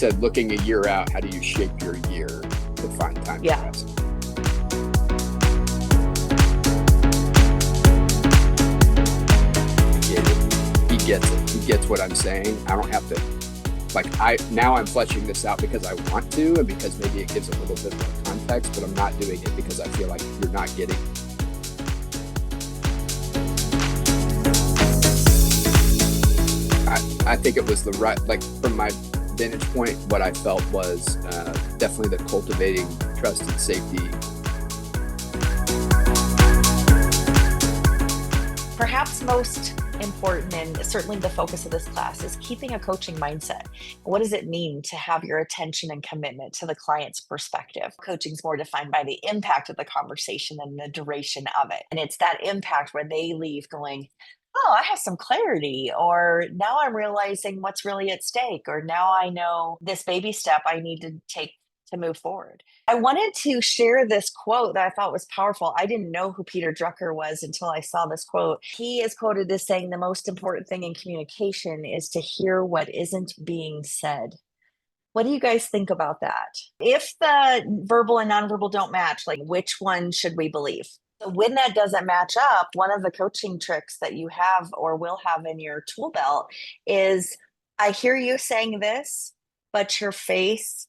said, looking a year out, how do you shape your year to find time to rest? He gets it. He gets what I'm saying. I don't have to, now I'm fleshing this out because I want to, and because maybe it gives a little bit more context, but I'm not doing it because I feel like you're not getting it. I think it was the right, from my vantage point, what I felt was definitely the cultivating trust and safety. Perhaps most important, and certainly the focus of this class, is keeping a coaching mindset. What does it mean to have your attention and commitment to the client's perspective? Coaching is more defined by the impact of the conversation and the duration of it. And it's that impact where they leave going, oh, I have some clarity, or now I'm realizing what's really at stake, or now I know this baby step I need to take to move forward. I wanted to share this quote that I thought was powerful. I didn't know who Peter Drucker was until I saw this quote. He is quoted as saying, the most important thing in communication is to hear what isn't being said. What do you guys think about that? If the verbal and nonverbal don't match, which one should we believe? So when that doesn't match up, one of the coaching tricks that you have or will have in your tool belt is, I hear you saying this, but your face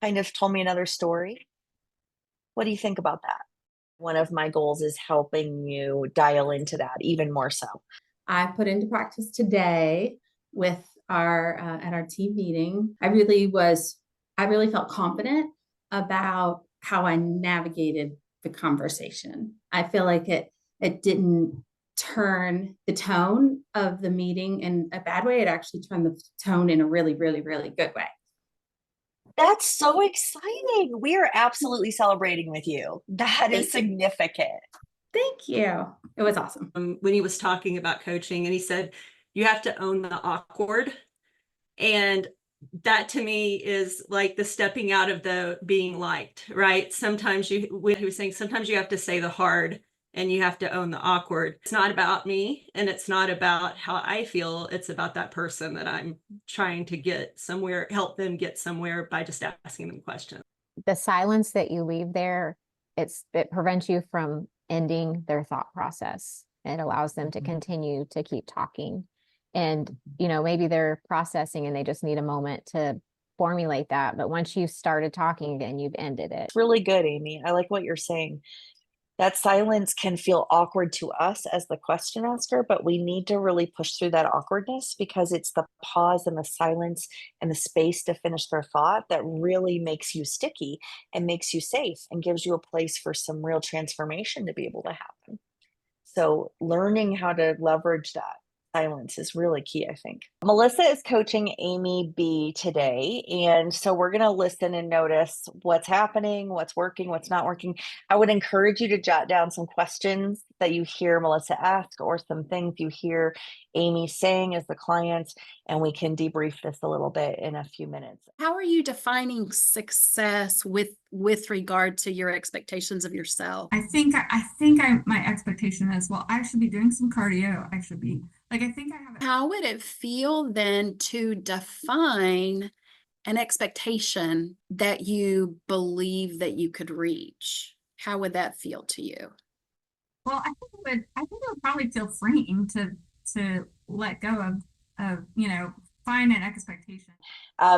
kind of told me another story. What do you think about that? One of my goals is helping you dial into that even more so. I put into practice today with our at our team meeting. I really felt confident about how I navigated the conversation. I feel like it didn't turn the tone of the meeting in a bad way. It actually turned the tone in a really, really, really good way. That's so exciting. We are absolutely celebrating with you. That is significant. Thank you. It was awesome. When he was talking about coaching, and he said, you have to own the awkward. And that to me is like the stepping out of the being liked, right? Sometimes he was saying, sometimes you have to say the hard and you have to own the awkward. It's not about me and it's not about how I feel. It's about that person that I'm trying to get somewhere, help them get somewhere by just asking them questions. The silence that you leave there, it prevents you from ending their thought process. It allows them to continue to keep talking. And, maybe they're processing and they just need a moment to formulate that. But once you've started talking again, you've ended it. It's really good, Amy. I like what you're saying. That silence can feel awkward to us as the question asker, but we need to really push through that awkwardness, because it's the pause and the silence and the space to finish their thought that really makes you sticky and makes you safe and gives you a place for some real transformation to be able to happen. So learning how to leverage that silence is really key, I think. Melissa is coaching Amy B today. And so we're going to listen and notice what's happening, what's working, what's not working. I would encourage you to jot down some questions that you hear Melissa ask, or some things you hear Amy saying as the client, and we can debrief this a little bit in a few minutes. How are you defining success with regard to your expectations of yourself? I think my expectation is, well, I should be doing some cardio. I should be I think I have. How would it feel then to define an expectation that you believe that you could reach? How would that feel to you? Well, I think it would probably feel freeing to let go of find an expectation.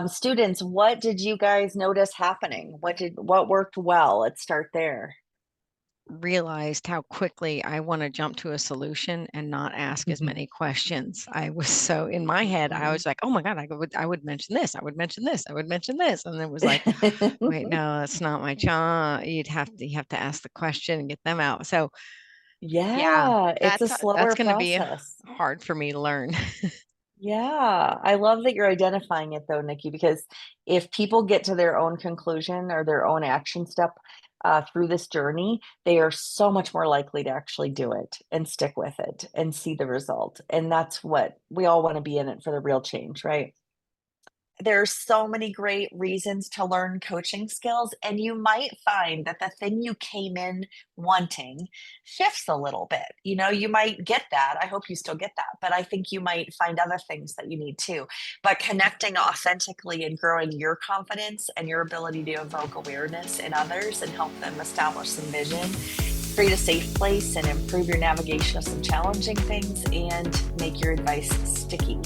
Students, what did you guys notice happening? What worked well? Let's start there. Realized how quickly I want to jump to a solution and not ask as many questions. I was so in my head, I was like, oh my God, I would mention this, I would mention this, I would mention this. And it was like, wait, no, that's not my job. You have to ask the question and get them out. So yeah, it's a slower that's going to be process. hard for me to learn. Yeah, I love that you're identifying it though, Nikki, because if people get to their own conclusion or their own action step through this journey, they are so much more likely to actually do it and stick with it and see the result. And that's what we all want to be in it for, the real change, right? There's so many great reasons to learn coaching skills, and you might find that the thing you came in wanting shifts a little bit. You know, you might get that. I hope you still get that, but I think you might find other things that you need too. But connecting authentically and growing your confidence and your ability to evoke awareness in others and help them establish some vision, create a safe place and improve your navigation of some challenging things, and make your advice sticky.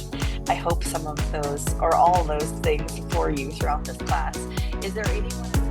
I hope some of those or all of those things for you throughout this class. Is there anyone